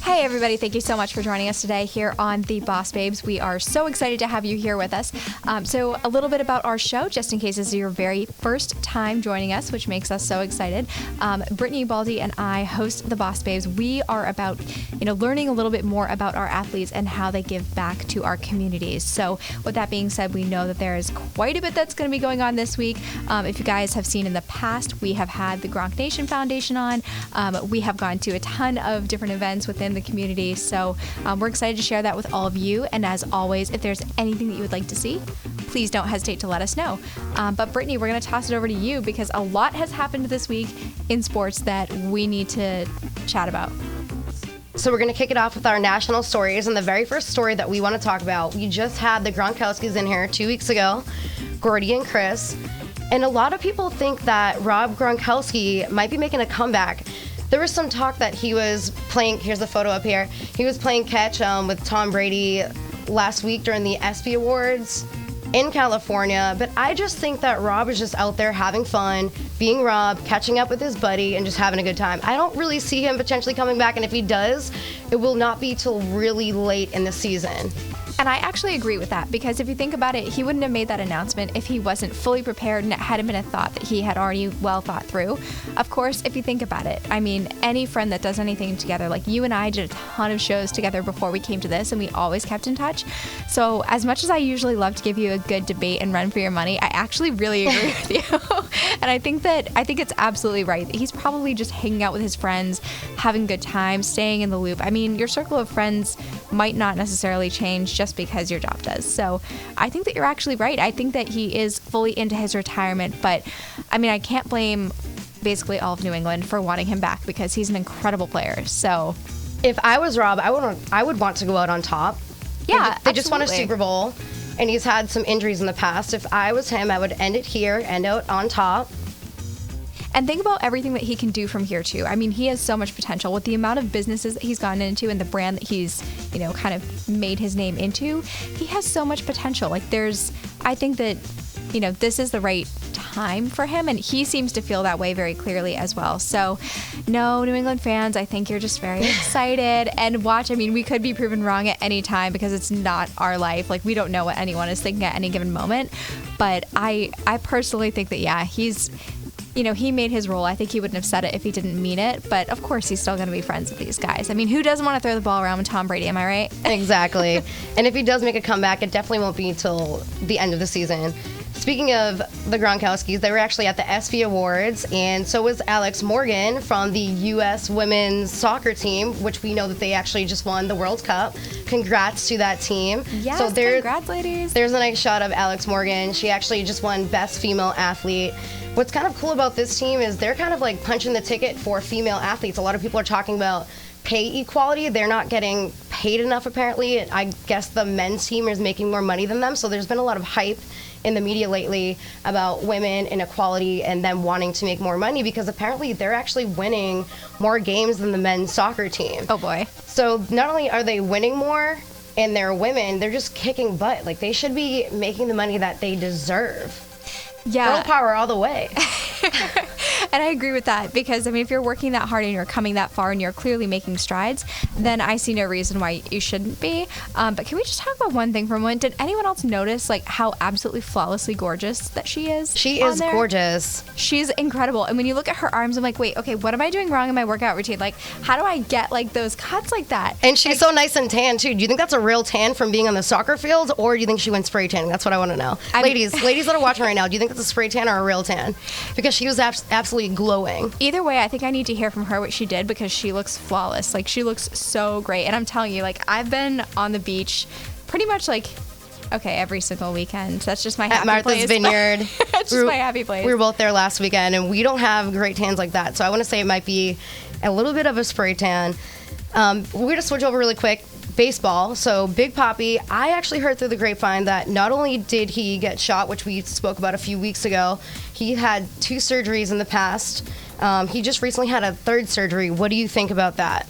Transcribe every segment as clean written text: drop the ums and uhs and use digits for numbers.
Hey everybody, thank you so much for joining us today here on the Boss Babes. We are so excited to have you here with us. So a little bit about our show, just in case this is your very first time joining us, which makes us so excited. Brittany Baldy and I host the Boss Babes. We are about, learning a little bit more about our athletes and how they give back to our communities. So with that being said, we know that there is quite a bit that's going to be going on this week. If you guys have seen in the past, we have had the Gronk Nation Foundation on. We have gone to a ton of different events within the community. So we're excited to share that with all of you. And as always, if there's anything that you would like to see, please don't hesitate to let us know. But Brittany, we're going to toss it over to you because a lot has happened this week in sports that we need to chat about. So we're going to kick it off with our national stories. And the very first story that we want to talk about, we just had the Gronkowskis in here 2 weeks ago, Gordy and Chris. And a lot of people think that Rob Gronkowski might be making a comeback. There was some talk that he was playing, here's the photo up here, he was playing catch with Tom Brady last week during the ESPY Awards in California, but I just think that Rob is just out there having fun, being Rob, catching up with his buddy, and just having a good time. I don't really see him potentially coming back, and if he does, it will not be till really late in the season. And I actually agree with that because if you think about it, he wouldn't have made that announcement if he wasn't fully prepared and it hadn't been a thought that he had already well thought through. Of course, if you think about it, I mean, any friend that does anything together, like you and I did a ton of shows together before we came to this and we always kept in touch. So as much as I usually love to give you a good debate and run for your money, I actually really agree with you. And I think it's absolutely right. He's probably just hanging out with his friends, having a good time, staying in the loop. I mean, your circle of friends might not necessarily change just because your job does. So I think that you're actually right. I think that he is fully into his retirement, but I mean, I can't blame basically all of New England for wanting him back because he's an incredible player. So if I was Rob, I would want to go out on top. Yeah, they just won a Super Bowl, and he's had some injuries in the past. If I was him, I would end it here, end out on top. And think about everything that he can do from here, too. I mean, he has so much potential with the amount of businesses that he's gotten into and the brand that he's, kind of made his name into. He has so much potential. I think that, this is the right time for him, and he seems to feel that way very clearly as well. So, no, New England fans, I think you're just very excited. And watch, I mean, we could be proven wrong at any time because it's not our life. Like, we don't know what anyone is thinking at any given moment. But I personally think that, yeah, he's... he made his role. I think he wouldn't have said it if he didn't mean it. But, of course, he's still going to be friends with these guys. I mean, who doesn't want to throw the ball around with Tom Brady? Am I right? Exactly. And if he does make a comeback, it definitely won't be till the end of the season. Speaking of the Gronkowskis, they were actually at the ESPY Awards, and so was Alex Morgan from the U.S. women's soccer team, which we know that they actually just won the World Cup. Congrats to that team. Yes, so congrats, ladies. There's a nice shot of Alex Morgan. She actually just won Best Female Athlete. What's kind of cool about this team is they're kind of like punching the ticket for female athletes. A lot of people are talking about pay equality. They're not getting paid enough, apparently. I guess the men's team is making more money than them, so there's been a lot of hype in the media lately about women inequality and them wanting to make more money because apparently they're actually winning more games than the men's soccer team. Oh boy. So not only are they winning more and they're women, they're just kicking butt. Like, they should be making the money that they deserve. Yeah. Girl power all the way. And I agree with that because, I mean, if you're working that hard and you're coming that far and you're clearly making strides, then I see no reason why you shouldn't be. But can we just talk about one thing for a moment? Did anyone else notice, like, how absolutely flawlessly gorgeous that she is? She is gorgeous. She's incredible. And when you look at her arms, I'm like, wait, okay, what am I doing wrong in my workout routine? Like, how do I get, like, those cuts like that? And she's so nice and tan, too. Do you think that's a real tan from being on the soccer field, or do you think she went spray tanning? That's what I want to know. Ladies that are watching right now, do you think it's a spray tan or a real tan? Because she was absolutely glowing. Either way, I think I need to hear from her what she did because she looks flawless. Like, she looks so great. And I'm telling you, like, I've been on the beach pretty much, like, every single weekend. That's just my happy place. At Martha's Vineyard. That's just my happy place. We were both there last weekend, and we don't have great tans like that. So I want to say it might be a little bit of a spray tan. We're going to switch over really quick. Baseball. So Big Papi, I actually heard through the grapevine that not only did he get shot, which we spoke about a few weeks ago, he had 2 surgeries in the past. He just recently had a 3rd surgery. What do you think about that?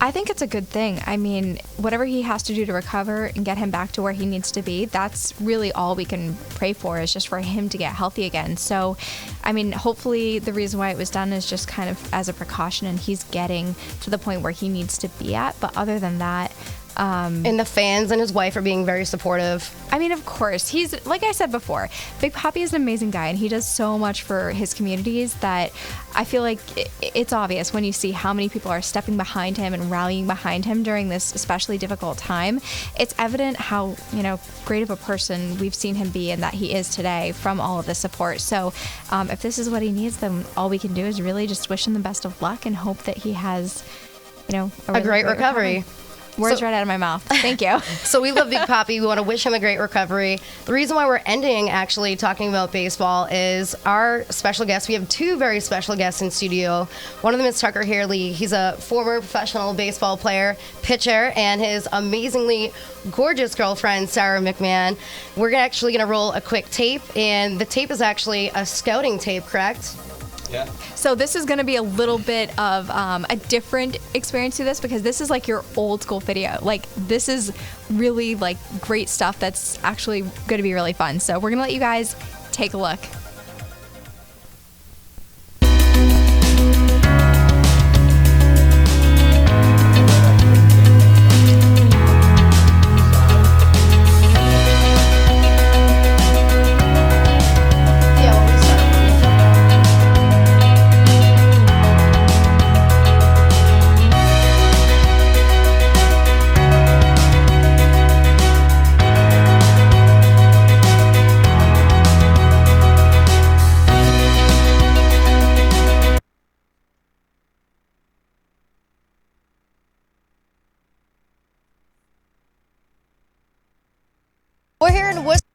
I think it's a good thing. I mean, whatever he has to do to recover and get him back to where he needs to be, that's really all we can pray for, is just for him to get healthy again. So, I mean, hopefully the reason why it was done is just kind of as a precaution, and he's getting to the point where he needs to be at. But other than that, and the fans and his wife are being very supportive. I mean, of course, he's, like I said before, Big Papi is an amazing guy, and he does so much for his communities that I feel like it's obvious when you see how many people are stepping behind him and rallying behind him during this especially difficult time. It's evident how, great of a person we've seen him be and that he is today from all of the support. So if this is what he needs, then all we can do is really just wish him the best of luck and hope that he has, a really great recovery. Words right out of my mouth. Thank you. So we love Big Papi. We want to wish him a great recovery. The reason why we're ending actually talking about baseball is our special guest. We have two very special guests in studio. One of them is Tucker Healy. He's a former professional baseball player, pitcher, and his amazingly gorgeous girlfriend, Sarah McMahon. We're actually going to roll a quick tape, and the tape is actually a scouting tape, correct? Yeah. So this is going to be a little bit of a different experience to this, because this is like your old school video. Like, this is really like great stuff that's actually going to be really fun. So we're going to let you guys take a look. We're here in Worcester.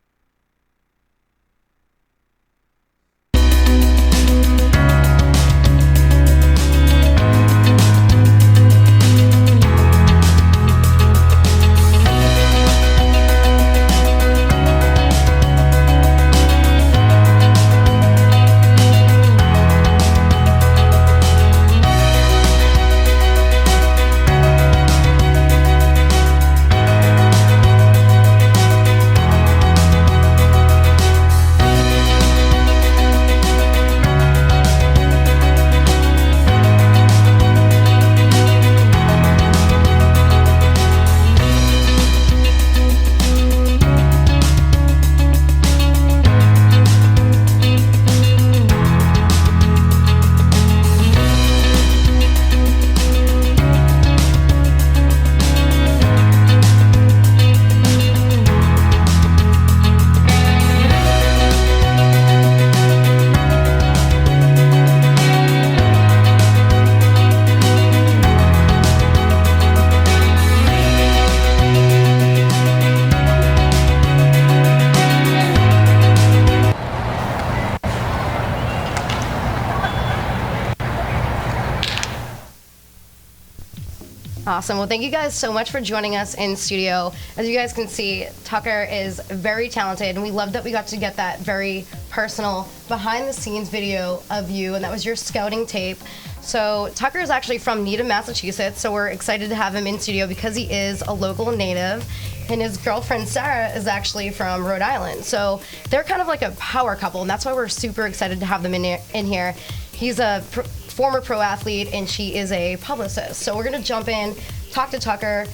Awesome. Well, thank you guys so much for joining us in studio. As you guys can see, Tucker is very talented, and we love that we got to get that very personal behind-the-scenes video of you, and that was your scouting tape. So Tucker is actually from Needham, Massachusetts, so we're excited to have him in studio because he is a local native, and his girlfriend Sarah is actually from Rhode Island. So they're kind of like a power couple, and that's why we're super excited to have them in here. He's a former pro athlete, and she is a publicist. So we're gonna jump in, talk to Tucker,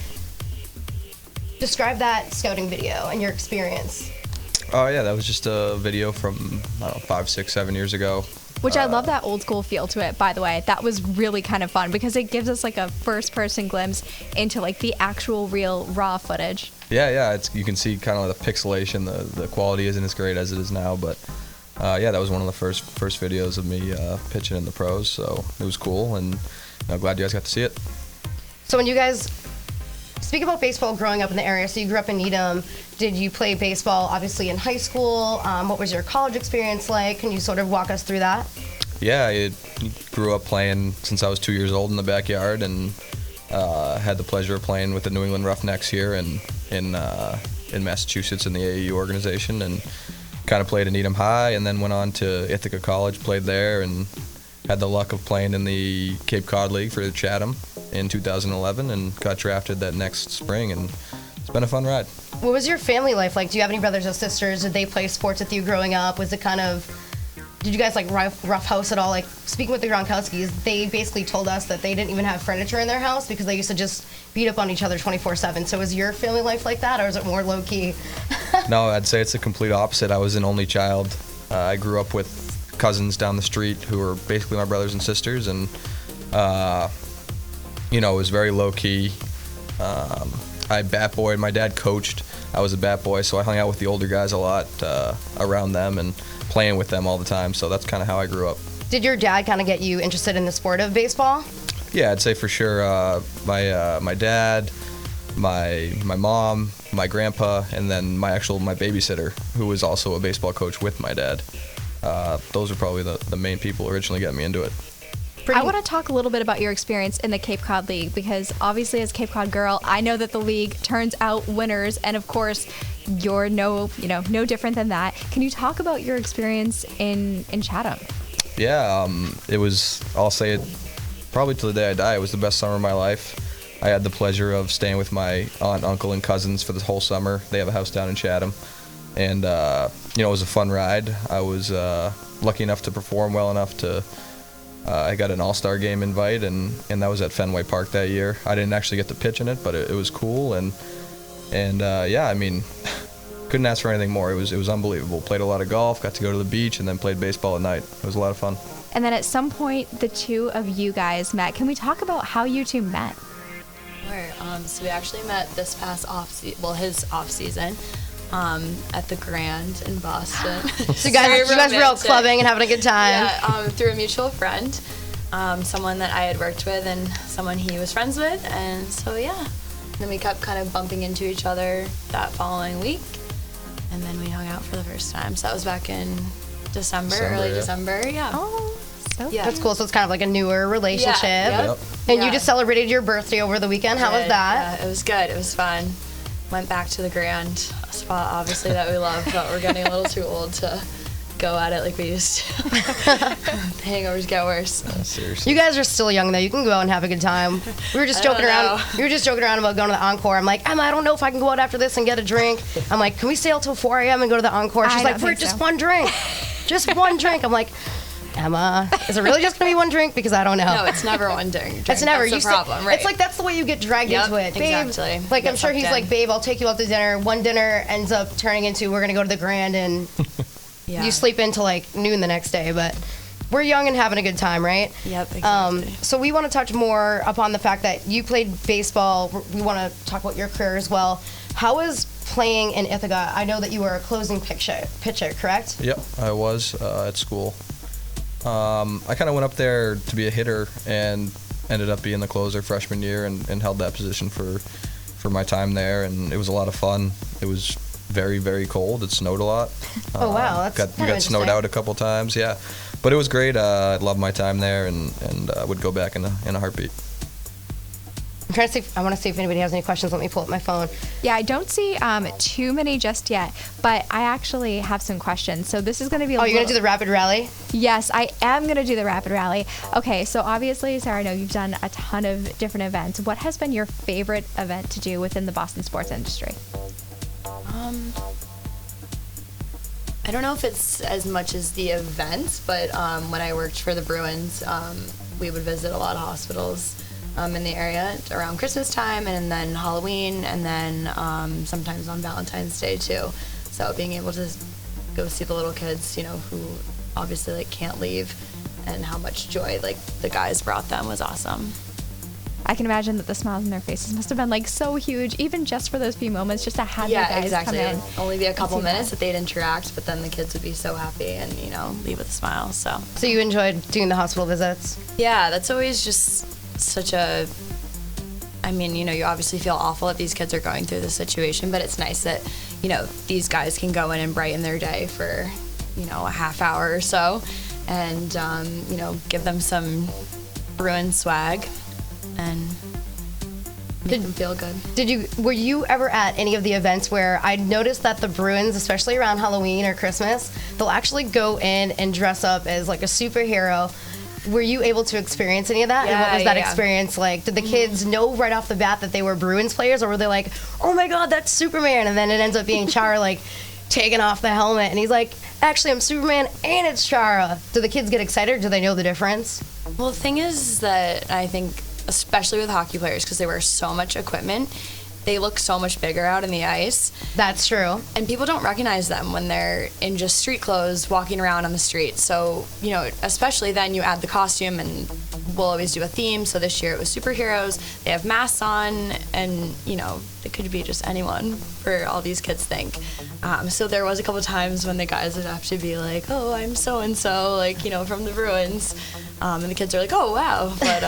describe that scouting video and your experience. Oh yeah, that was just a video from, I don't know, 5, 6, 7 years ago. Which I love that old school feel to it, by the way. That was really kind of fun because it gives us like a first person glimpse into like the actual real raw footage. Yeah, you can see kind of the pixelation. The quality isn't as great as it is now, but yeah, that was one of the first videos of me pitching in the pros, so it was cool, and I'm glad you guys got to see it. So when you guys speak about baseball growing up in the area, so you grew up in Needham, did you play baseball obviously in high school? What was your college experience like? Can you sort of walk us through that? Yeah, I grew up playing since I was 2 years old in the backyard, and had the pleasure of playing with the New England Roughnecks here in Massachusetts in the AAU organization, and kind of played at Needham High, and then went on to Ithaca College, played there, and had the luck of playing in the Cape Cod League for Chatham, in 2011 and got drafted that next spring, and it's been a fun ride. What was your family life like? Do you have any brothers or sisters? Did they play sports with you growing up? Was it kind of, did you guys like rough house at all? Like, speaking with the Gronkowskis, they basically told us that they didn't even have furniture in their house because they used to just beat up on each other 24/7. So is your family life like that, or is it more low key? No, I'd say it's the complete opposite. I was an only child. I grew up with cousins down the street who were basically my brothers and sisters, and it was very low key. I bat boyed. My dad coached. I was a bat boy, so I hung out with the older guys a lot, around them and playing with them all the time. So that's kind of how I grew up. Did your dad kind of get you interested in the sport of baseball? Yeah, I'd say for sure. My dad, my mom, my grandpa, and then my babysitter, who was also a baseball coach with my dad. Those are probably the main people originally getting me into it. I want to talk a little bit about your experience in the Cape Cod League, because obviously as Cape Cod girl, I know that the league turns out winners, and of course you're no different than that. Can you talk about your experience in Chatham? Yeah, it was, I'll say it probably till the day I die, it was the best summer of my life. I had the pleasure of staying with my aunt, uncle, and cousins for the whole summer. They have a house down in Chatham, and it was a fun ride. I was lucky enough to perform well enough to I got an all-star game invite, and that was at Fenway Park that year. I didn't actually get to pitch in it, but it was cool, and yeah, I mean, couldn't ask for anything more. It was unbelievable. Played a lot of golf, got to go to the beach, and then played baseball at night. It was a lot of fun. And then at some point, the two of you guys met. Can we talk about how you two met? Sure. So we actually met this past his off season. At the Grand in Boston. So you guys were out clubbing and having a good time. Yeah, through a mutual friend, someone that I had worked with and someone he was friends with, and so yeah. And then we kept kind of bumping into each other that following week, and then we hung out for the first time. So that was back in early December, yeah. Oh, so yeah. That's cool. So it's kind of like a newer relationship. Yeah, Yep. And you just celebrated your birthday over the weekend. How was that? Yeah, it was good. It was fun. Went back to the Grand, a spot obviously that we love, but we're getting a little too old to go at it like we used to. The hangovers get worse. Seriously. You guys are still young though. You can go out and have a good time. We were just joking around. We were just joking around about going to the Encore. I'm like, Emma, I don't know if I can go out after this and get a drink. I'm like, can we stay out till 4 a.m. and go to the Encore? She's like, for just one drink. Just one drink. I'm like, Emma, is it really just gonna be one drink? Because I don't know. No, it's never one drink. It's never. That's the problem, right? It's like that's the way you get dragged into it, babe. Exactly. Like I'm sure he's like, babe, I'll take you out to dinner. One dinner ends up turning into we're gonna go to the Grand, and you sleep into like noon the next day. But we're young and having a good time, right? Yep, exactly. So we want to touch more upon the fact that you played baseball. We want to talk about your career as well. How was playing in Ithaca? I know that you were a closing pitcher, correct? Yep, I was at school. I kind of went up there to be a hitter and ended up being the closer freshman year and held that position for my time there, and it was a lot of fun. It was very, very cold. It snowed a lot. Oh, wow. We got snowed out a couple times, yeah. But it was great. I loved my time there and would go back in a heartbeat. I'm trying to see I want to see if anybody has any questions. Let me pull up my phone. Yeah, I don't see too many just yet, but I actually have some questions. So this is going to be you're going to do the rapid rally? Yes, I am going to do the rapid rally. Okay, so obviously, Sarah, I know you've done a ton of different events. What has been your favorite event to do within the Boston sports industry? I don't know if it's as much as the events, but when I worked for the Bruins, we would visit a lot of hospitals in the area around Christmas time, and then Halloween, and then sometimes on Valentine's Day too. So being able to go see the little kids, who obviously can't leave, and how much joy the guys brought them was awesome. I can imagine that the smiles on their faces must have been so huge, even just for those few moments, just to have the guys exactly. come in. It would only be a couple minutes that they'd interact, but then the kids would be so happy and leave with a smile. So you enjoyed doing the hospital visits? Yeah, that's always just such a. I mean, you obviously feel awful that these kids are going through this situation, but it's nice that these guys can go in and brighten their day for a half hour or so, and give them some Bruin swag and make them feel good. Were you ever at any of the events where I noticed that the Bruins, especially around Halloween or Christmas, they'll actually go in and dress up as a superhero were you able to experience any of that? And what was that experience like? Did the kids know right off the bat that they were Bruins players, or were they like, oh my God, that's Superman? And then it ends up being Chara, like, taking off the helmet, and he's like, actually, I'm Superman, and it's Chara. Do the kids get excited, or do they know the difference? Well, the thing is that I think, especially with hockey players, because they wear so much equipment, they look so much bigger out in the ice. That's true. And people don't recognize them when they're in just street clothes walking around on the street. So, you know, especially then you add the costume, and we'll always do a theme. So this year it was superheroes. They have masks on, and, you know, it could be just anyone, for all these kids think. So there was a couple times when the guys would have to be like, oh, I'm so-and-so, like, you know, from the Bruins. And the kids are like, oh, wow. But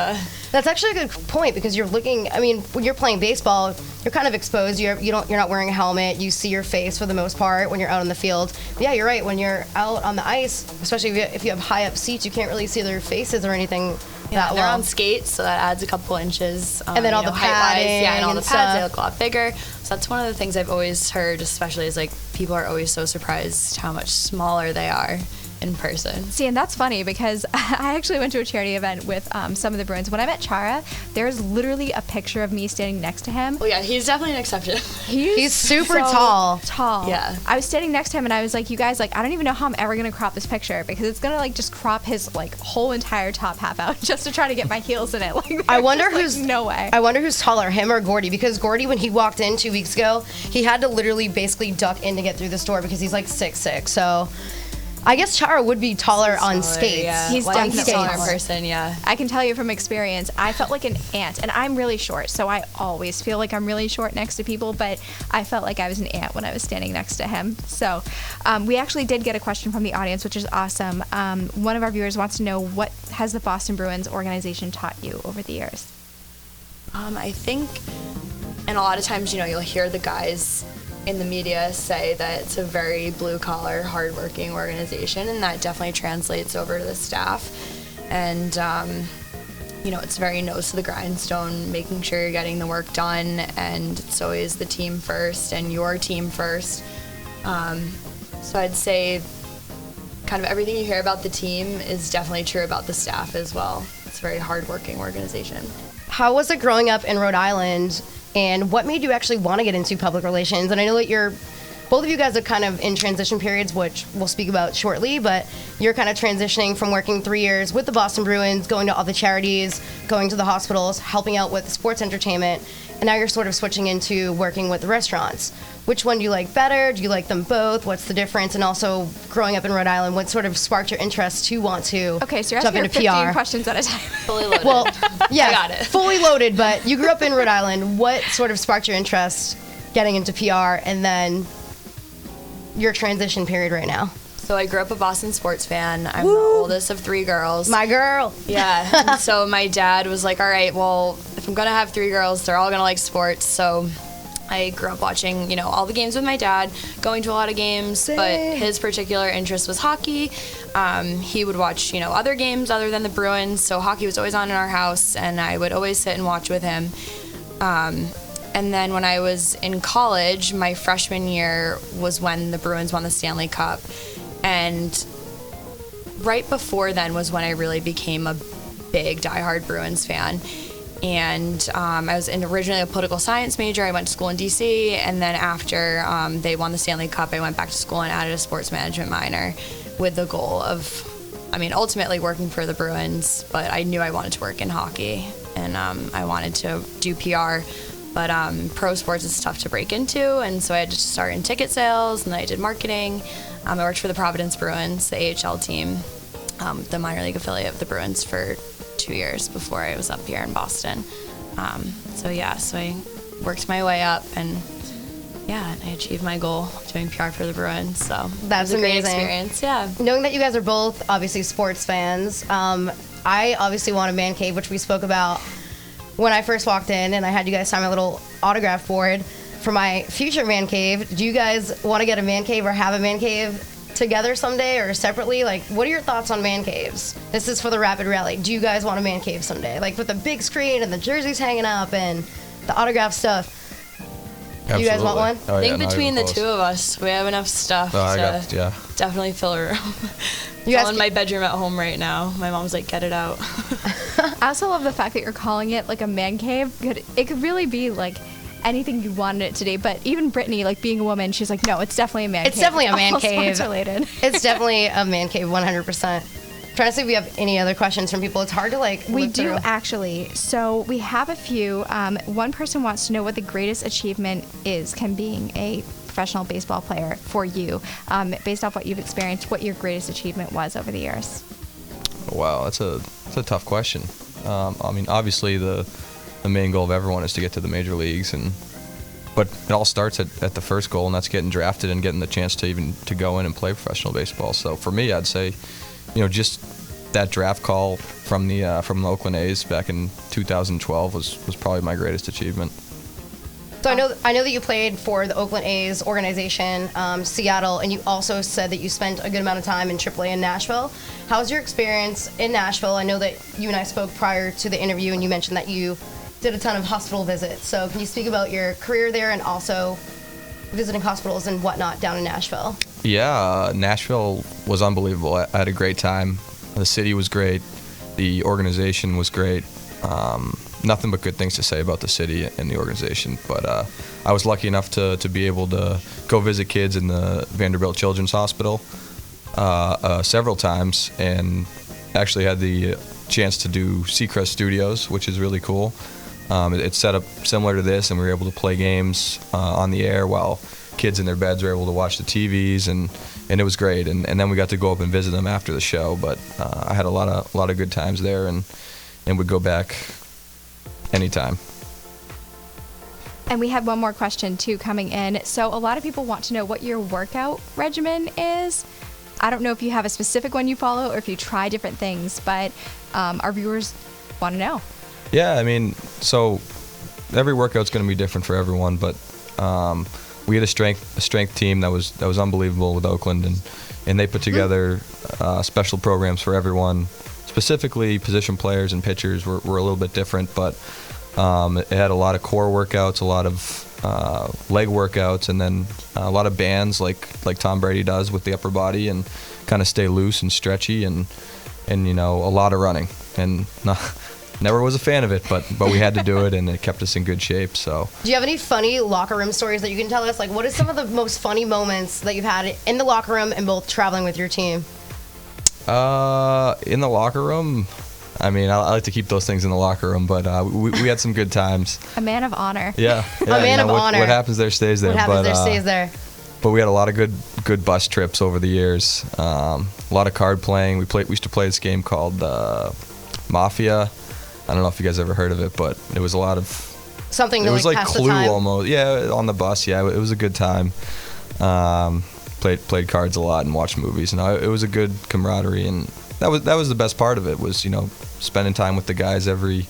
that's actually a good point, because you're looking, I mean, when you're playing baseball, you're kind of exposed. You're not wearing a helmet. You see your face for the most part when you're out on the field. But yeah, you're right. When you're out on the ice, especially if you have high up seats, you can't really see their faces or anything that they're well. on skates, so that adds a couple inches. And then all the padding, and all the and pads, stuff. they look a lot bigger. So that's one of the things I've always heard, especially, is like people are always so surprised how much smaller they are in person. See, and that's funny, because I actually went to a charity event with some of the Bruins. When I met Chara, there's literally a picture of me standing next to him. Well, yeah, he's definitely an exception. He's super so tall. Yeah. I was standing next to him, and I was like, you guys, like, I don't even know how I'm ever going to crop this picture, because it's going to, like, just crop his, like, whole entire top half out just to try to get my heels in it. Like, I wonder just, like, no way. I wonder who's taller, him or Gordy, because Gordy, when he walked in 2 weeks ago, he had to literally basically duck in to get through this door, because he's like 6'6". So I guess Chara would be taller on skates. Yeah. He's Well, definitely taller in taller. person, yeah. I can tell you from experience, I felt like an ant, and I'm really short, so I always feel like I'm really short next to people, but I felt like I was an ant when I was standing next to him. So we actually did get a question from the audience, which is awesome. One of our viewers wants to know, what has the Boston Bruins organization taught you over the years? I think, and a lot of times, you know, you'll hear the guys in the media say that it's a very blue-collar, hard-working organization, and that definitely translates over to the staff. And, you know, it's very nose to the grindstone, making sure you're getting the work done, and it's always the team first and your team first. So I'd say kind of everything you hear about the team is definitely true about the staff as well. It's a very hard-working organization. How was it growing up in Rhode Island, and what made you actually want to get into public relations? And I know that both of you guys are kind of in transition periods, which we'll speak about shortly, but you're kind of transitioning from working 3 years with the Boston Bruins, going to all the charities, going to the hospitals, helping out with sports entertainment, and now you're sort of switching into working with the restaurants. Which one do you like better? Do you like them both? What's the difference? And also, growing up in Rhode Island, what sort of sparked your interest to want to Okay, so you're jump asking into 15 PR? questions at a time. Fully loaded. Well, yeah, I got it. fully loaded, but you grew up in Rhode Island. What sort of sparked your interest getting into PR, and then your transition period right now? So I grew up a Boston sports fan. I'm the oldest of 3 girls. My girl. Yeah. And so my dad was like, all right, well, if I'm going to have 3 girls, they're all going to like sports. So I grew up watching, you know, all the games with my dad, going to a lot of games, but his particular interest was hockey. He would watch, you know, other games other than the Bruins. So hockey was always on in our house, and I would always sit and watch with him. And then when I was in college, my freshman year was when the Bruins won the Stanley Cup. And right before then was when I really became a big diehard Bruins fan. And I was originally a political science major. I went to school in D.C., and then after they won the Stanley Cup, I went back to school and added a sports management minor with the goal of, I mean, ultimately working for the Bruins, but I knew I wanted to work in hockey, and I wanted to do PR. But pro sports is tough to break into, and so I had to start in ticket sales, and then I did marketing. I worked for the Providence Bruins, the AHL team, the minor league affiliate of the Bruins, for 2 years before I was up here in Boston. So I worked my way up, and I achieved my goal of doing PR for the Bruins. So That's it was a great amazing. experience. Yeah. Knowing that you guys are both obviously sports fans, I obviously want a man cave, which we spoke about when I first walked in, and I had you guys sign my little autograph board for my future man cave. Do you guys want to get a man cave or have a man cave together someday or separately? Like, what are your thoughts on man caves? This is for the Rapid Rally. Do you guys want a man cave someday? Like with the big screen and the jerseys hanging up and the autograph stuff? Absolutely. You guys want one? Oh, I yeah, think not between even the close. two of us, we have enough stuff to definitely fill a room. You It's guys all in my bedroom at home right now. My mom's like, get it out. I also love the fact that you're calling it like a man cave. It could really be like anything you wanted it to be. But even Brittany, like being a woman, she's like, no, it's definitely a man cave. It's definitely a man All cave. sports related. It's definitely a man cave, 100%. Trying to see if we have any other questions from people. It's hard to like. We look do through. actually. So we have a few. One person wants to know what the greatest achievement can being a professional baseball player for you, based off what you've experienced. What your greatest achievement was over the years. Wow, that's a tough question. I mean, obviously the main goal of everyone is to get to the major leagues, but it all starts at the first goal, and that's getting drafted and getting the chance to go in and play professional baseball. So for me, I'd say, just that draft call from the Oakland A's back in 2012 was probably my greatest achievement. So I know that you played for the Oakland A's organization, Seattle, and you also said that you spent a good amount of time in AAA in Nashville. How was your experience in Nashville? I know that you and I spoke prior to the interview, and you mentioned that you did a ton of hospital visits. So can you speak about your career there and also visiting hospitals and whatnot down in Nashville? Yeah, Nashville was unbelievable. I had a great time. The city was great. The organization was great. Nothing but good things to say about the city and the organization. But I was lucky enough to be able to go visit kids in the Vanderbilt Children's Hospital several times, and actually had the chance to do Seacrest Studios, which is really cool. It's set up similar to this, and we were able to play games on the air while kids in their beds were able to watch the TVs, and it was great. And then we got to go up and visit them after the show. But I had a lot of good times there, and would go back anytime. And we had one more question too coming in. So a lot of people want to know what your workout regimen is. I don't know if you have a specific one you follow or if you try different things, but our viewers want to know. Yeah, I mean, so every workout's going to be different for everyone, but we had a strength team that was unbelievable with Oakland, and they put together special programs for everyone. Specifically, position players and pitchers were a little bit different, but it had a lot of core workouts, a lot of leg workouts, and then a lot of bands like Tom Brady does with the upper body, and kind of stay loose and stretchy, and a lot of running. And never was a fan of it, but we had to do it, and it kept us in good shape. So, do you have any funny locker room stories that you can tell us? Like, what are some of the most funny moments that you've had in the locker room and both traveling with your team? In the locker room, I mean, I like to keep those things in the locker room, but we had some good times. A man of honor. Yeah, A man of honor. What happens there stays there. What happens there stays there. But we had a lot of good bus trips over the years. A lot of card playing. We used to play this game called Mafia. I don't know if you guys ever heard of it, but it was a lot of something. It was like pass Clue the time. almost. Yeah, on the bus. Yeah, it was a good time. Played cards a lot and watched movies, and it was a good camaraderie, and that was the best part of it, was spending time with the guys every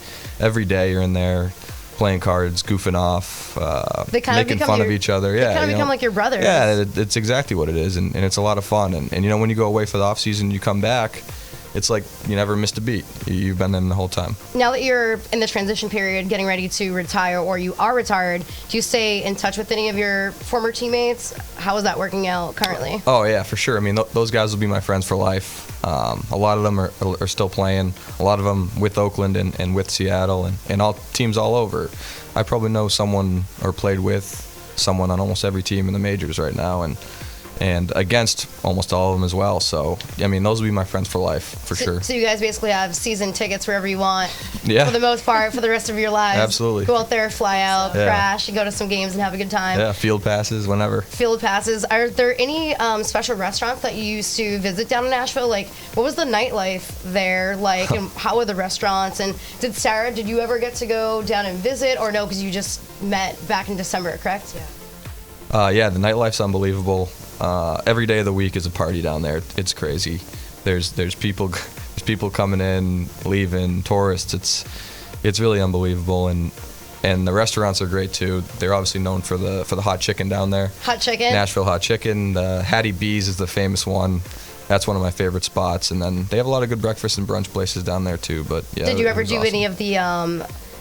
day. You're in there playing cards, goofing off, making fun of each other. They kind of become like your brothers. Yeah, it's exactly what it is, and it's a lot of fun. And when you go away for the off season, you come back, it's like you never missed a beat. You've been in the whole time. Now that you're in the transition period, getting ready to retire, or you are retired, do you stay in touch with any of your former teammates? How is that working out currently? Oh, yeah, for sure. I mean, those guys will be my friends for life. A lot of them are still playing. A lot of them with Oakland and with Seattle and all teams all over. I probably know someone or played with someone on almost every team in the majors right now, and against almost all of them as well. So, I mean, those will be my friends for life, for sure. So you guys basically have season tickets wherever you want, yeah, for the most part, for the rest of your lives. Absolutely. Go out there, fly out, Yeah. crash, and go to some games and have a good time. Yeah, field passes, whenever. Field passes. Are there any special restaurants that you used to visit down in Nashville? Like, what was the nightlife there like, and how were the restaurants? And did you ever get to go down and visit, or no, because you just met back in December, correct? Yeah, the nightlife's unbelievable. Every day of the week is a party down there. It's crazy. There's people coming in, leaving, tourists. It's really unbelievable, and the restaurants are great too. They're obviously known for the hot chicken down there. Hot chicken. Nashville hot chicken. The Hattie B's is the famous one. That's one of my favorite spots. And then they have a lot of good breakfast and brunch places down there too. But yeah, Did you ever it was do awesome. any of the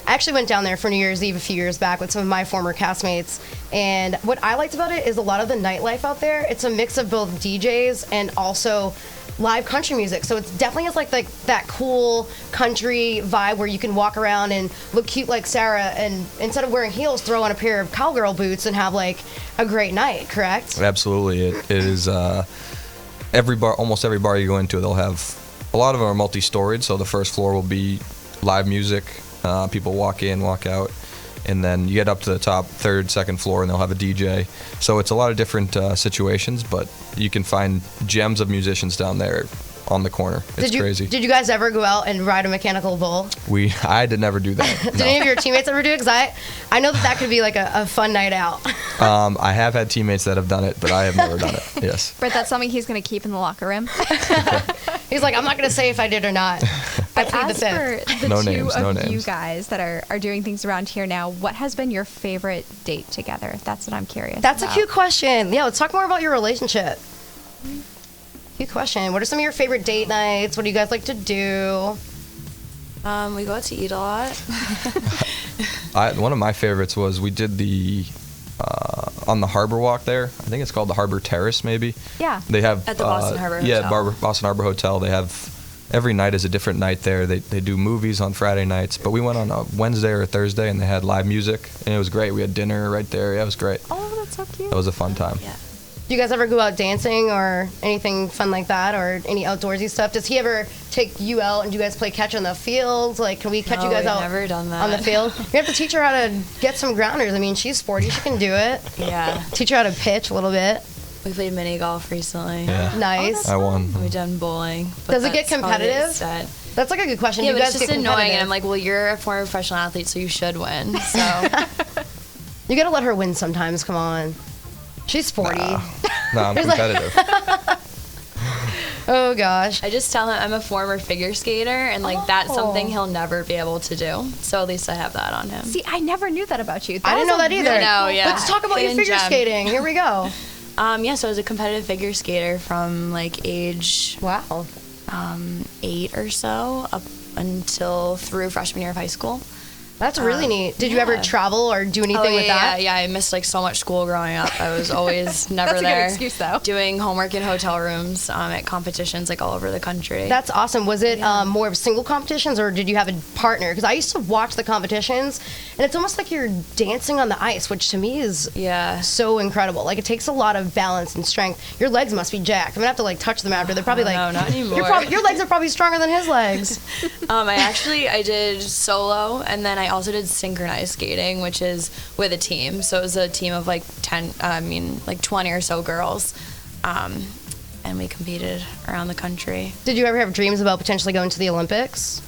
I actually went down there for New Year's Eve a few years back with some of my former castmates. And what I liked about it is a lot of the nightlife out there. It's a mix of both DJs and also live country music. So it's definitely has like that cool country vibe where you can walk around and look cute like Sarah, and instead of wearing heels, throw on a pair of cowgirl boots and have like a great night, correct? Absolutely. It is almost every bar you go into, they'll have, a lot of them are multi-storied, so the first floor will be live music. People walk in, walk out, and then you get up to the top, third, second floor, and they'll have a DJ. So it's a lot of different situations, but you can find gems of musicians down there on the corner. It's crazy. Did you guys ever go out and ride a mechanical bull? I did never do that. Did any of your teammates ever do it? Because I know that could be like a fun night out. I have had teammates that have done it, but I have never done it. Yes. But that's something he's going to keep in the locker room. He's like, I'm not going to say if I did or not. I plead the As fifth. for the No two names, of no you names. guys that are doing things around here now, what has been your favorite date together? That's what I'm curious That's about. a cute question. Yeah, let's talk more about your relationship. Cute question. What are some of your favorite date nights? What do you guys like to do? We go out to eat a lot. One of my favorites was we did the on the Harbor Walk there. I think it's called the Harbor Terrace, maybe. Yeah. They have At the Boston Harbor Yeah, Hotel. Boston Harbor Hotel. They have every night is a different night there. They do movies on Friday nights, but we went on a Wednesday or a Thursday, and they had live music, and it was great. We had dinner right there. Yeah, it was great. Oh, that's so cute. That was a fun time. Yeah. Do you guys ever go out dancing or anything fun like that, or any outdoorsy stuff? Does he ever take you out and do you guys play catch on the fields? Like, can we catch you No, guys we've out never done that. on the field? You have to teach her how to get some grounders. I mean, she's sporty. She can do it. Yeah. Teach her how to pitch a little bit. We played mini golf recently. Yeah. Nice. I won. We've done bowling. but Does it get that's probably the competitive? extent. That's like a good question. Yeah, Do but you it's guys just get annoying, competitive? and I'm like, well, you're a former professional athlete, so you should win. So You gotta let her win sometimes. Come on. She's sporty. No, I'm competitive. Oh gosh. I just tell him I'm a former figure skater, and like that's something he'll never be able to do. So at least I have that on him. See, I never knew that about you. I didn't know that either. I know, yeah. Let's talk about your Hidden figure gem. skating. Here we go. Yeah, so I was a competitive figure skater from like age Wow. 8 or so up until through freshman year of high school. That's really neat. Did you ever yeah. travel or do anything with that? Yeah, I missed like so much school growing up. I was always never That's a good there. excuse, though. Doing homework in hotel rooms at competitions like all over the country. That's awesome. Was it more of single competitions or did you have a partner? Because I used to watch the competitions and it's almost like you're dancing on the ice, which to me is yeah. so incredible. Like it takes a lot of balance and strength. Your legs must be jacked. I'm gonna have to like touch them after. They're probably like no, not anymore. your legs are probably stronger than his legs. I did solo, and then I also did synchronized skating, which is with a team. So it was a team of like 20 or so girls, and we competed around the country. Did you ever have dreams about potentially going to the Olympics?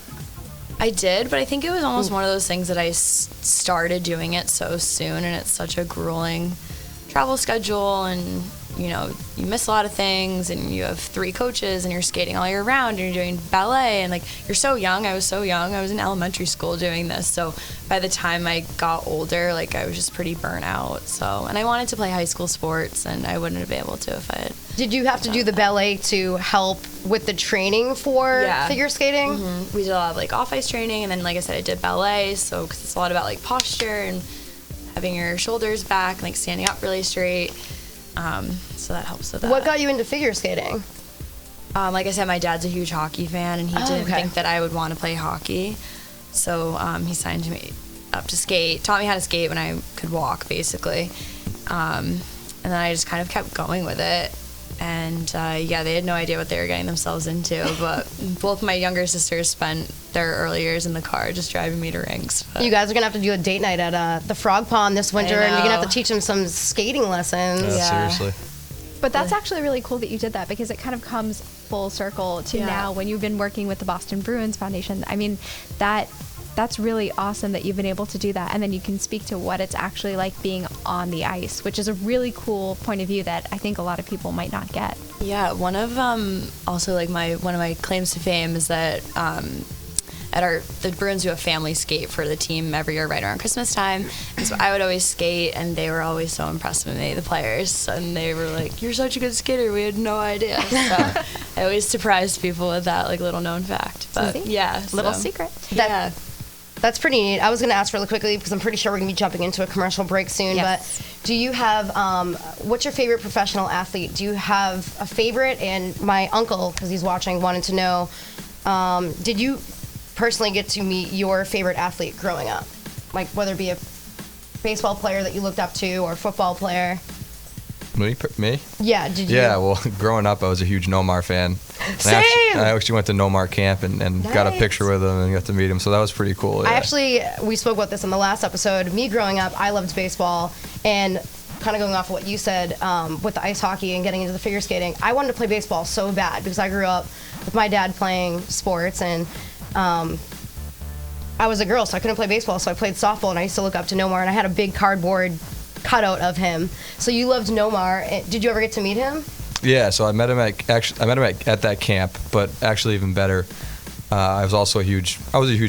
I did, but I think it was almost one of those things that I started doing it so soon, and it's such a grueling travel schedule, and you know, you miss a lot of things, and you have 3 coaches, and you're skating all year round, and you're doing ballet, and like you're so young. I was so young. I was in elementary school doing this, so by the time I got older, like I was just pretty burnt out. So, and I wanted to play high school sports, and I wouldn't have been able to if I had. Did you have to do the ballet to help with the training for Yeah. figure skating? Mm-hmm. We did a lot of like off ice training, and then like I said, I did ballet, so because it's a lot about like posture and having your shoulders back, like standing up really straight. So that helps with that. What got you into figure skating? Like I said, my dad's a huge hockey fan, and he didn't okay. think that I would want to play hockey. So he signed me up to skate, taught me how to skate when I could walk, basically. And then I just kind of kept going with it. And yeah, they had no idea what they were getting themselves into. But both my younger sisters spent their early years in the car just driving me to rinks. But You guys are going to have to do a date night at the Frog Pond this winter, and you're going to have to know. teach them some skating lessons. Yeah. Seriously. But that's actually really cool that you did that, because it kind of comes full circle to Yeah. now when you've been working with the Boston Bruins Foundation. I mean, that's really awesome that you've been able to do that, and then you can speak to what it's actually like being on the ice, which is a really cool point of view that I think a lot of people might not get. Yeah, one of also like one of my claims to fame is that at the Bruins do a family skate for the team every year right around Christmas time. And so I would always skate, and they were always so impressed with me, the players, and they were like, "You're such a good skater. We had no idea." So I always surprised people with that like little known fact. But See? yeah, Little so, secret. Yeah. That's pretty neat. I was going to ask really quickly because I'm pretty sure we're going to be jumping into a commercial break soon. Yes. But do you have, what's your favorite professional athlete? Do you have a favorite? And my uncle, because he's watching, wanted to know, did you personally get to meet your favorite athlete growing up? Like whether it be a baseball player that you looked up to or a football player? Me? Yeah, did you? Yeah, well, growing up, I was a huge Nomar fan. Same! I actually went to Nomar camp and got a Nice. picture with him and got to meet him, so that was pretty cool. Yeah. We spoke about this in the last episode. Me growing up, I loved baseball, and kind of going off of what you said with the ice hockey and getting into the figure skating, I wanted to play baseball so bad because I grew up with my dad playing sports, and I was a girl, so I couldn't play baseball, so I played softball, and I used to look up to Nomar, and I had a big cardboard cutout of him. So you loved Nomar. Did you ever get to meet him? Yeah, so I met him at that camp, but actually even better, I was a huge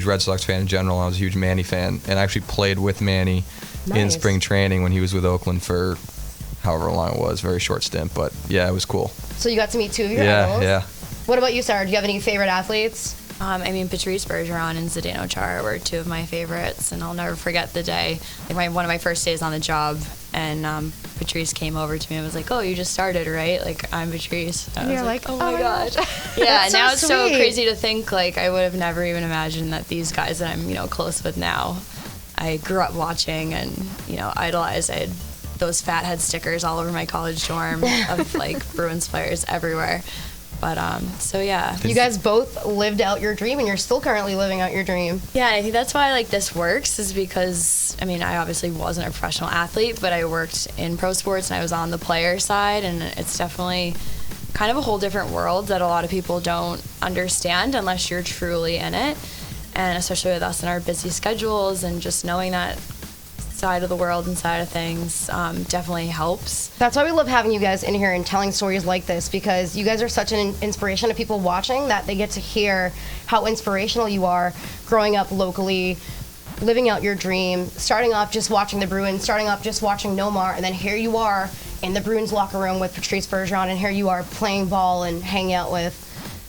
Red Sox fan in general. I was a huge Manny fan, and I actually played with Manny in Nice. spring training when he was with Oakland for however long it was, very short stint, but yeah, it was cool. So you got to meet two of your idols. Yeah. What about you, Sarah? Do you have any favorite athletes? Patrice Bergeron and Zdeno Chara were two of my favorites, and I'll never forget the day, like one of my first days on the job, and Patrice came over to me and was like, "Oh, you just started, right? Like, I'm Patrice." And you're like, "Oh my gosh." Yeah, That's so now it's so sweet. crazy to think, like, I would have never even imagined that these guys that I'm, close with now, I grew up watching and, idolized. I had those fathead stickers all over my college dorm of, like, Bruins players everywhere. But, so yeah. You guys both lived out your dream, and you're still currently living out your dream. Yeah, and I think that's why, like, this works is because, I obviously wasn't a professional athlete, but I worked in pro sports, and I was on the player side, and it's definitely kind of a whole different world that a lot of people don't understand unless you're truly in it. And especially with us and our busy schedules and just knowing that side of the world and side of things definitely helps. That's why we love having you guys in here and telling stories like this, because you guys are such an inspiration to people watching that they get to hear how inspirational you are growing up locally, living out your dream, starting off just watching the Bruins, starting off just watching Nomar, and then here you are in the Bruins locker room with Patrice Bergeron, and here you are playing ball and hanging out with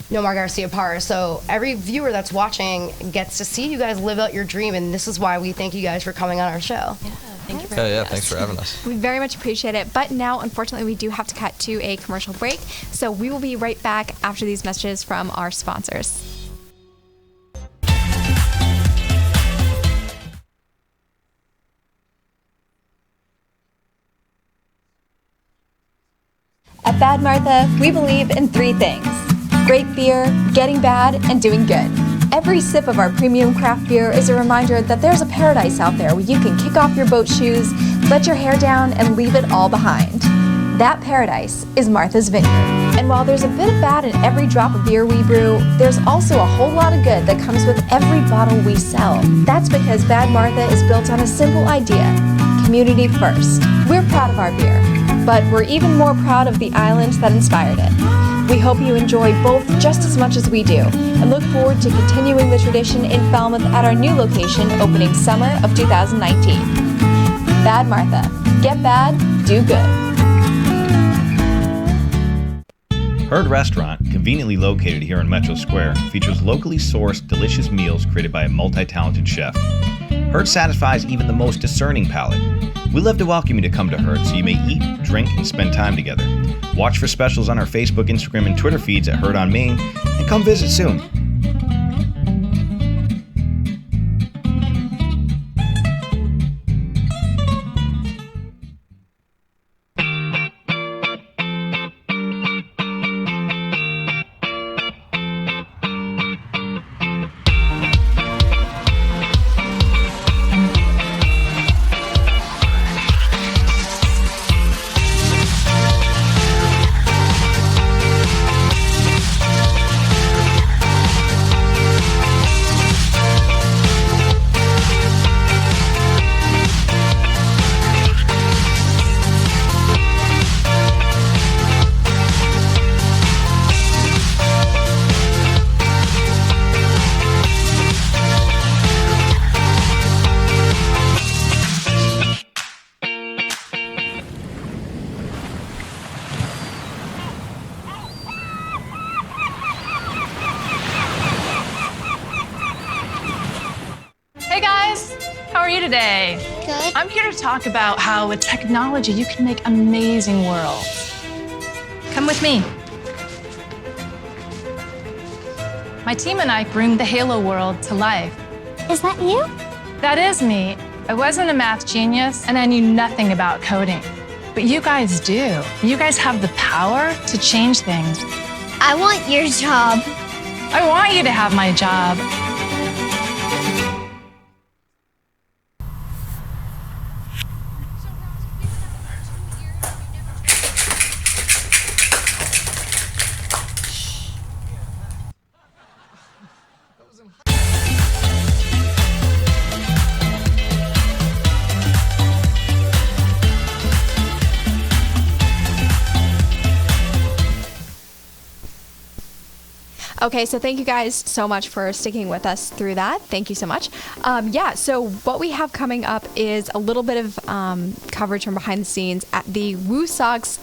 Nomar Garcia-Parra. So every viewer that's watching gets to see you guys live out your dream, and this is why we thank you guys for coming on our show. Yeah, thank you for having Yeah, us. thanks for having us. We very much appreciate it. But now, unfortunately, we do have to cut to a commercial break. So we will be right back after these messages from our sponsors. At Bad Martha, we believe in three things: great beer, getting bad, and doing good. Every sip of our premium craft beer is a reminder that there's a paradise out there where you can kick off your boat shoes, let your hair down, and leave it all behind. That paradise is Martha's Vineyard. And while there's a bit of bad in every drop of beer we brew, there's also a whole lot of good that comes with every bottle we sell. That's because Bad Martha is built on a simple idea: community first. We're proud of our beer, but we're even more proud of the island that inspired it. We hope you enjoy both just as much as we do, and look forward to continuing the tradition in Falmouth at our new location opening summer of 2019. Bad Martha. Get bad, do good. Herd Restaurant, conveniently located here in Metro Square, features locally sourced, delicious meals created by a multi-talented chef. Herd satisfies even the most discerning palate. We love to welcome you to come to Herd so you may eat, drink, and spend time together. Watch for specials on our Facebook, Instagram, and Twitter feeds at Herd on Main, and come visit soon. How are you today? Good. I'm here to talk about how with technology you can make amazing worlds. Come with me. My team and I bring the Halo world to life. Is that you? That is me. I wasn't a math genius and I knew nothing about coding. But you guys do. You guys have the power to change things. I want your job. I want you to have my job. Okay, so thank you guys so much for sticking with us through that. Thank you so much. So what we have coming up is a little bit of coverage from behind the scenes at the Woo Sox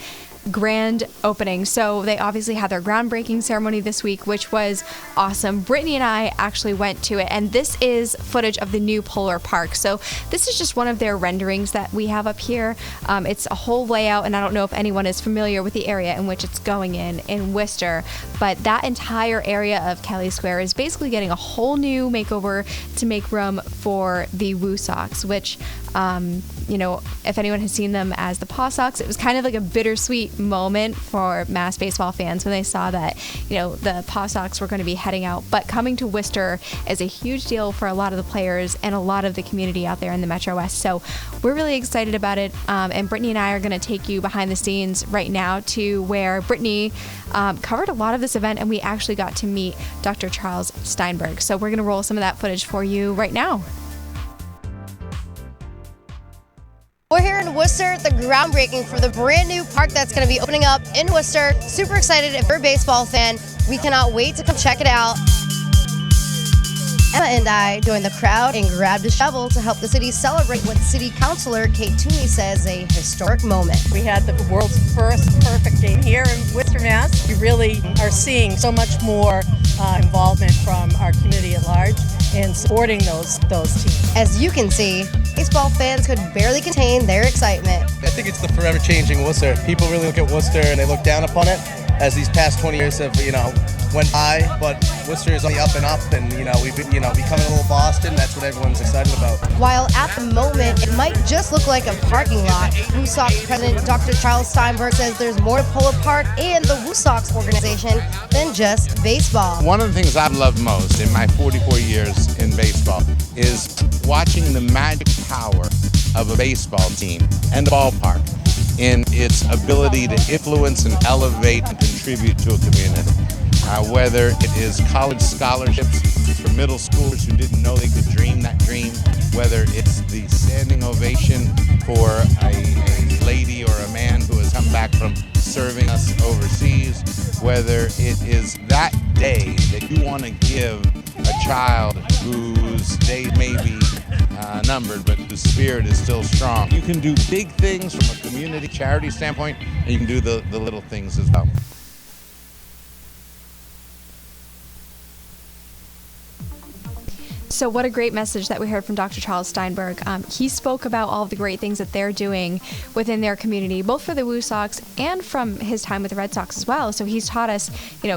grand opening. So they obviously had their groundbreaking ceremony this week, which was awesome. Brittany and I actually went to it, and this is footage of the new Polar Park. So this is just one of their renderings that we have up here. It's a whole layout, and I don't know if anyone is familiar with the area in which it's going in Worcester, but that entire area of Kelly Square is basically getting a whole new makeover to make room for the Woo Sox, which if anyone has seen them as the Paw Sox, it was kind of like a bittersweet moment for Mass baseball fans when they saw that, the Paw Sox were going to be heading out. But coming to Worcester is a huge deal for a lot of the players and a lot of the community out there in the Metro West. So we're really excited about it. And Brittany and I are going to take you behind the scenes right now to where Brittany covered a lot of this event, and we actually got to meet Dr. Charles Steinberg. So we're going to roll some of that footage for you right now. We're here in Worcester at the groundbreaking for the brand new park that's going to be opening up in Worcester. Super excited. If you're a baseball fan, we cannot wait to come check it out. Emma and I joined the crowd and grabbed a shovel to help the city celebrate what City Councilor Kate Toomey says is a historic moment. We had the world's first perfect game here in Worcester, Mass. We really are seeing so much more involvement from our community at large in supporting those teams. As you can see, baseball fans could barely contain their excitement. I think it's the forever changing Worcester. People really look at Worcester and they look down upon it as these past 20 years have, went by, but Worcester is on the up and up, and we've becoming a little Boston. That's what everyone's excited about. While at the moment it might just look like a parking lot, Woo Sox president Dr. Charles Steinberg says there's more to Polar Park and the Woo Sox organization than just baseball. One of the things I've loved most in my 44 years in baseball is watching the magic power of a baseball team and the ballpark in its ability to influence and elevate and contribute to a community. Whether it is college scholarships for middle schoolers who didn't know they could dream that dream, whether it's the standing ovation for a lady or a man who has come back from serving us overseas, whether it is that day that you want to give a child whose days may be numbered, but whose spirit is still strong. You can do big things from a community charity standpoint, and you can do the little things as well. So what a great message that we heard from Dr. Charles Steinberg. He spoke about all of the great things that they're doing within their community, both for the Woo Sox and from his time with the Red Sox as well. So he's taught us,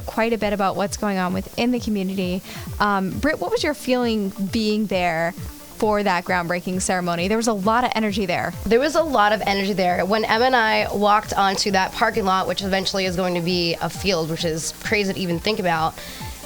quite a bit about what's going on within the community. Britt, what was your feeling being there for that groundbreaking ceremony? There was a lot of energy there. There was a lot of energy there. When Emma and I walked onto that parking lot, which eventually is going to be a field, which is crazy to even think about,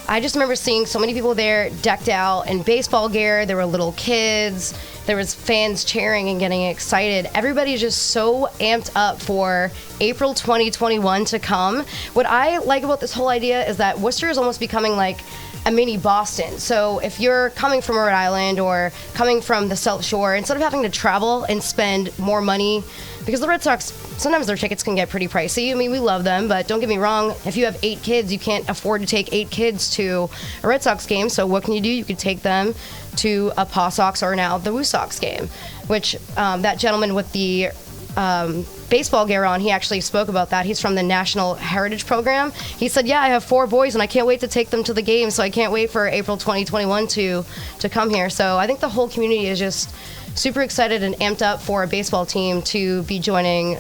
I just remember seeing so many people there decked out in baseball gear. There were little kids. There was fans cheering and getting excited. Everybody's just so amped up for April 2021 to come. What I like about this whole idea is that Worcester is almost becoming like a mini Boston. So if you're coming from Rhode Island or coming from the South Shore, instead of having to travel and spend more money, because the Red Sox, sometimes their tickets can get pretty pricey. I mean, we love them, but don't get me wrong, if you have 8 kids, you can't afford to take 8 kids to a Red Sox game. So what can you do? You could take them to a Paw Sox or now the Woo Sox game, which that gentleman with the baseball gear on, he actually spoke about that. He's from the National Heritage Program. He said, yeah, I have 4 boys, and I can't wait to take them to the game, so I can't wait for April 2021 to come here. So I think the whole community is just super excited and amped up for a baseball team to be joining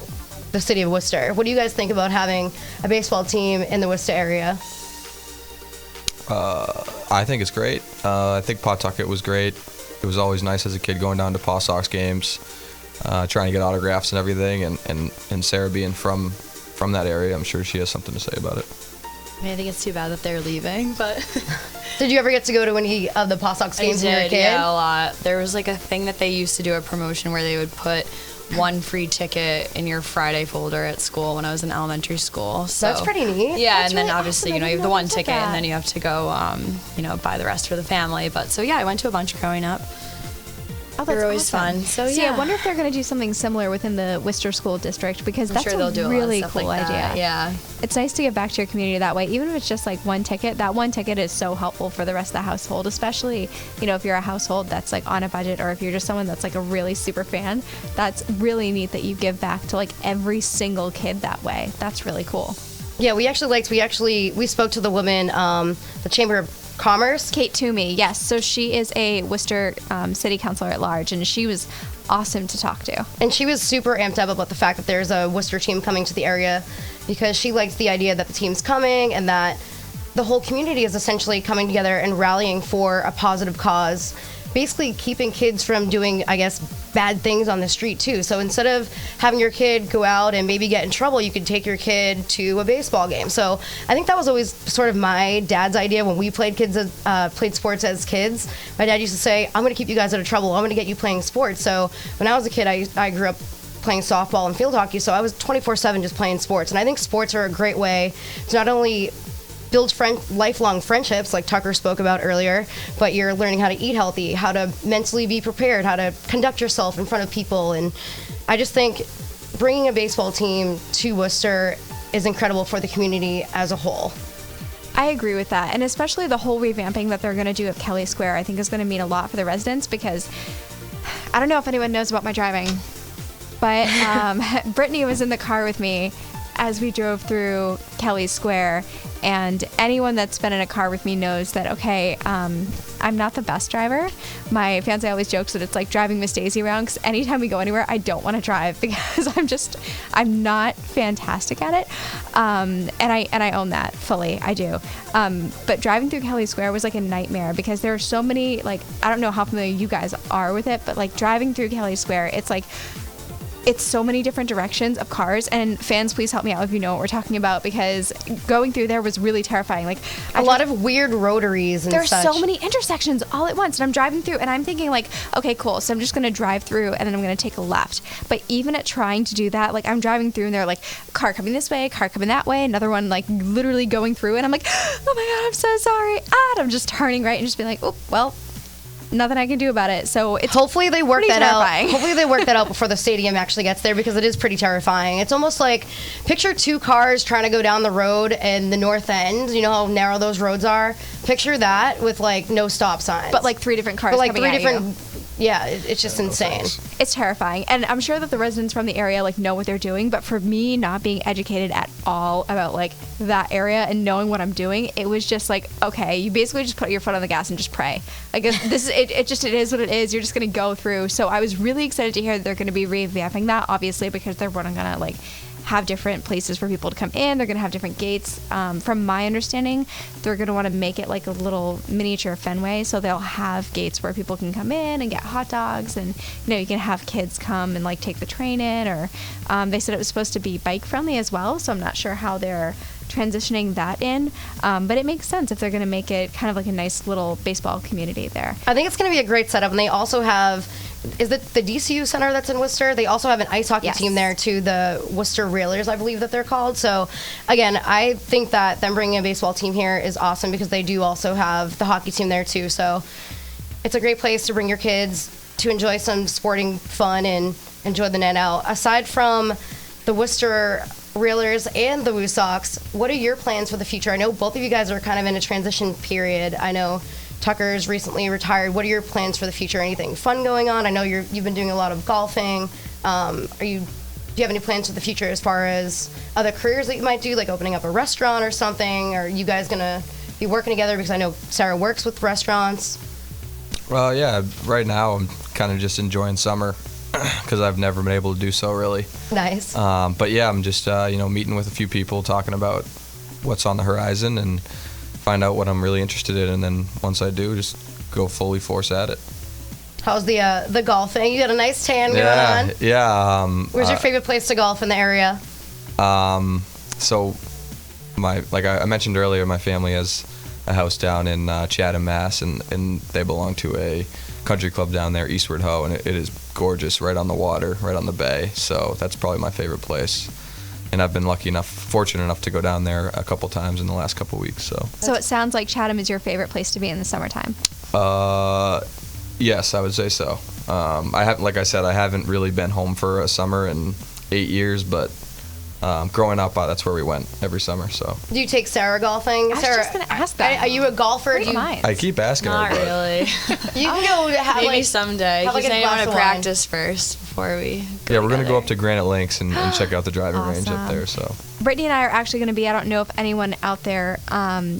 the city of Worcester. What do you guys think about having a baseball team in the Worcester area? I think it's great. I think Pawtucket was great. It was always nice as a kid going down to Paw Sox games, trying to get autographs and everything. And Sarah being from that area, I'm sure she has something to say about it. I mean, I think it's too bad that they're leaving, but... Did you ever get to go to any of the Paw Sox games when you were a kid? Yeah, a lot. There was like a thing that they used to do, a promotion where they would put 1 free ticket in your Friday folder at school when I was in elementary school. So that's pretty neat. Yeah, that's and then really obviously, awesome. you have the 1 ticket, and then you have to go, buy the rest for the family. But so yeah, I went to a bunch growing up. Oh, They that's were always awesome. fun. So See, yeah, I wonder if they're going to do something similar within the Worcester School District, because I'm that's sure they'll do a a lot of really stuff cool like idea. that. Yeah. It's nice to give back to your community that way, even if it's just like 1 ticket. That 1 ticket is so helpful for the rest of the household, especially, if you're a household that's like on a budget, or if you're just someone that's like a really super fan. That's really neat that you give back to like every single kid that way. That's really cool. Yeah, we spoke to the woman, the Chamber of Commerce. Kate Toomey, yes. So she is a Worcester city councilor at large, and she was awesome to talk to. And she was super amped up about the fact that there's a Worcester team coming to the area, because she likes the idea that the team's coming and that the whole community is essentially coming together and rallying for a positive cause, basically keeping kids from doing, I guess, bad things on the street too. So instead of having your kid go out and maybe get in trouble, you could take your kid to a baseball game. So I think that was always sort of my dad's idea when we played sports as kids. My dad used to say, I'm going to keep you guys out of trouble. I'm going to get you playing sports. So when I was a kid, I grew up playing softball and field hockey, so I was 24/7 just playing sports. And I think sports are a great way to not only build lifelong friendships, like Tucker spoke about earlier, but you're learning how to eat healthy, how to mentally be prepared, how to conduct yourself in front of people. And I just think bringing a baseball team to Worcester is incredible for the community as a whole. I agree with that. And especially the whole revamping that they're going to do at Kelly Square, I think is going to mean a lot for the residents, because I don't know if anyone knows about my driving, but Brittany was in the car with me as we drove through Kelly Square, and anyone that's been in a car with me knows that, okay, I'm not the best driver. My fiance always jokes that it's like driving Miss Daisy around, because anytime we go anywhere, I don't want to drive, because I'm not fantastic at it. And I own that fully, I do. But driving through Kelly Square was like a nightmare, because there are so many, like, I don't know how familiar you guys are with it, but like driving through Kelly Square, it's so many different directions of cars, and fans, please help me out if you know what we're talking about, because going through there was really terrifying. Like a lot of weird rotaries and there's such. so many intersections all at once, and I'm driving through and I'm thinking like, okay, cool, so I'm just going to drive through and then I'm going to take a left. But even at trying to do that, like I'm driving through and they're like, car coming this way, car coming that way, another one like literally going through, and I'm like, oh my God, I'm so sorry. And I'm just turning right and just being like, oh, well, nothing I can do about it. So it's hopefully they work that terrifying. out. Hopefully they work that out before the stadium actually gets there, because it is pretty terrifying. It's almost like, picture 2 cars trying to go down the road in the north end. You know how narrow those roads are? Picture that with like no stop signs. But like 3 different cars coming at you. Yeah, it's just insane. It's terrifying. And I'm sure that the residents from the area like know what they're doing, but for me not being educated at all about like that area and knowing what I'm doing, it was just like, okay, you basically just put your foot on the gas and just pray. Like this is it is what it is. You're just going to go through. So I was really excited to hear that they're going to be revamping that, obviously, because they're going to like have different places for people to come in. They're going to have different gates. From my understanding, they're going to want to make it like a little miniature Fenway. So they'll have gates where people can come in and get hot dogs, and you can have kids come and like take the train in. Or they said it was supposed to be bike friendly as well. So I'm not sure how they're transitioning that in, but it makes sense if they're going to make it kind of like a nice little baseball community there. I think it's going to be a great setup, and they also have, is it the DCU Center that's in Worcester? They also have an ice hockey team there too, the Worcester Railers, I believe that they're called. So again, I think that them bringing a baseball team here is awesome, because they do also have the hockey team there too. So it's a great place to bring your kids to enjoy some sporting fun and enjoy the night out. Aside from the Worcester Railers and the Woo Sox, what are your plans for the future? I know both of you guys are kind of in a transition period. I know Tucker's recently retired. What are your plans for the future? Anything fun going on? I know you've been doing a lot of golfing. Are you Do you have any plans for the future as far as other careers that you might do, like opening up a restaurant or something? Or are you guys going to be working together? Because I know Sarah works with restaurants. Well, yeah, right now I'm kind of just enjoying summer because I've never been able to do so, really. Nice. But yeah, I'm just, meeting with a few people, talking about what's on the horizon and find out what I'm really interested in. And then once I do, just go fully force at it. How's the golfing? You got a nice tan going on. Yeah. Where's your favorite place to golf in the area? So, like I mentioned earlier, my family has a house down in Chatham, Mass, and they belong to a country club down there, Eastward Ho, and it is gorgeous, right on the water, right on the bay. So that's probably my favorite place. And I've been fortunate enough to go down there a couple times in the last couple weeks. So it sounds like Chatham is your favorite place to be in the summertime. Yes, I would say so. Like I said, I haven't really been home for a summer in 8 years, but growing up, that's where we went every summer. So. Do you take Sarah golfing? I was Sarah, just going to ask that. Are you a golfer? I keep asking her. Not really. You can go have maybe someday. have He's saying I want to wine. practice first before we go Yeah, we're going to together. go up to Granite Links and check out the driving range up there. So. Brittany and I are actually going to be, I don't know if anyone out there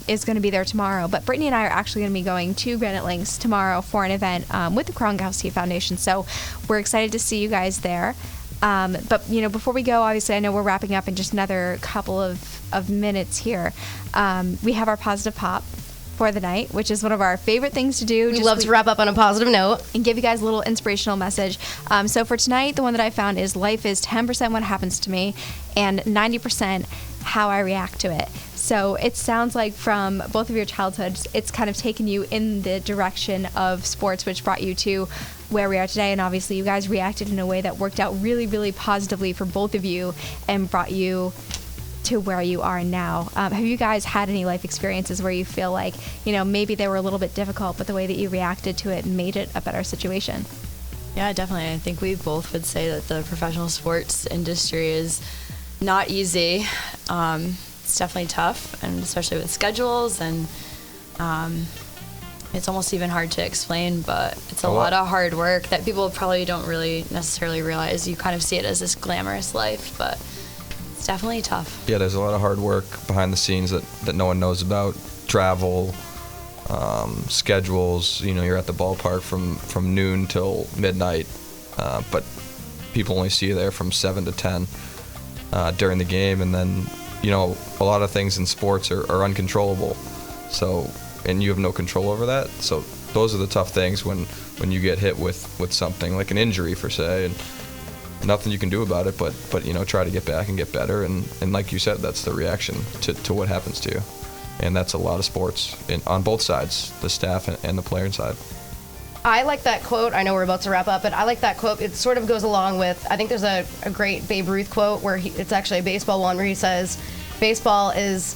is going to be there tomorrow, but Brittany and I are actually going to be going to Granite Links tomorrow for an event with the Gronkowski Foundation. So we're excited to see you guys there. But, before we go, obviously, I know we're wrapping up in just another couple of minutes here. We have our positive pop for the night, which is one of our favorite things to do. We love to wrap up on a positive note. And give you guys a little inspirational message. So for tonight, the one that I found is life is 10% what happens to me and 90% how I react to it. So it sounds like from both of your childhoods, it's kind of taken you in the direction of sports, which brought you to where we are today. And obviously you guys reacted in a way that worked out really, really positively for both of you and brought you to where you are now. Have you guys had any life experiences where you feel like, maybe they were a little bit difficult, but the way that you reacted to it made it a better situation? Yeah, definitely. I think we both would say that the professional sports industry is not easy. It's definitely tough, and especially with schedules, and it's almost even hard to explain, but it's a lot of hard work that people probably don't really necessarily realize. You kind of see it as this glamorous life, but it's definitely tough. Yeah, there's a lot of hard work behind the scenes that no one knows about. Travel, schedules, you're at the ballpark from noon till midnight, but people only see you there from 7 to 10 during the game, and then a lot of things in sports are uncontrollable, so, and you have no control over that. So those are the tough things when you get hit with something like an injury, for say, and nothing you can do about it, but try to get back and get better, and like you said, that's the reaction to what happens to you. And that's a lot of sports on both sides, the staff and the player side. I like that quote. I know we're about to wrap up, but I like that quote. It sort of goes along with, I think there's a great Babe Ruth quote where it's actually a baseball one where he says, baseball is,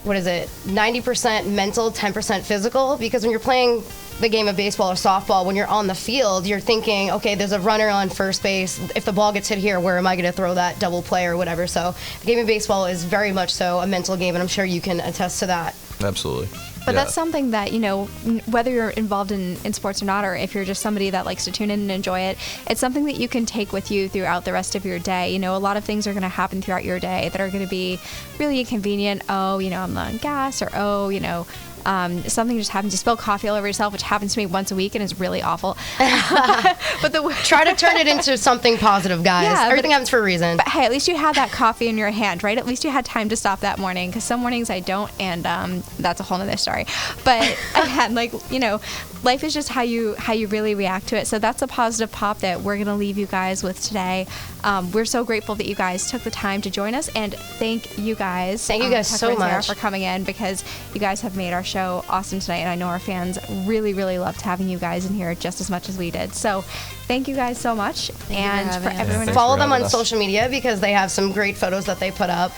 90% mental, 10% physical? Because when you're playing the game of baseball or softball, when you're on the field, you're thinking, okay, there's a runner on first base. If the ball gets hit here, where am I going to throw that double play or whatever? So the game of baseball is very much so a mental game, and I'm sure you can attest to that. Absolutely. But that's something that, whether you're involved in sports or not, or if you're just somebody that likes to tune in and enjoy it, it's something that you can take with you throughout the rest of your day. A lot of things are going to happen throughout your day that are going to be really inconvenient. Oh, I'm low on gas, or something just happens. You spill coffee all over yourself, which happens to me once a week and is really awful. But try to turn it into something positive, guys. Yeah, everything happens for a reason. But hey, at least you had that coffee in your hand, right? At least you had time to stop that morning, because some mornings I don't, and that's a whole nother story. But again, life is just how you really react to it. So that's a positive pop that we're gonna leave you guys with today. We're so grateful that you guys took the time to join us, and thank you guys. Thank you guys Tucker so and Sarah much for coming in, because you guys have made our show awesome tonight, and I know our fans really, really loved having you guys in here just as much as we did. So thank you guys so much. And for everyone, follow them on social media, because they have some great photos that they put up.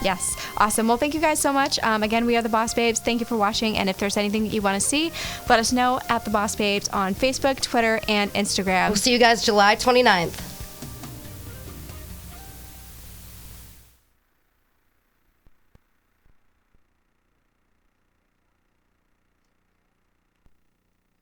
Yes. Awesome. Well, thank you guys so much. Again, we are the Boss Babes. Thank you for watching. And if there's anything that you want to see, let us know at the Boss Babes on Facebook, Twitter, and Instagram. We'll see you guys July 29th.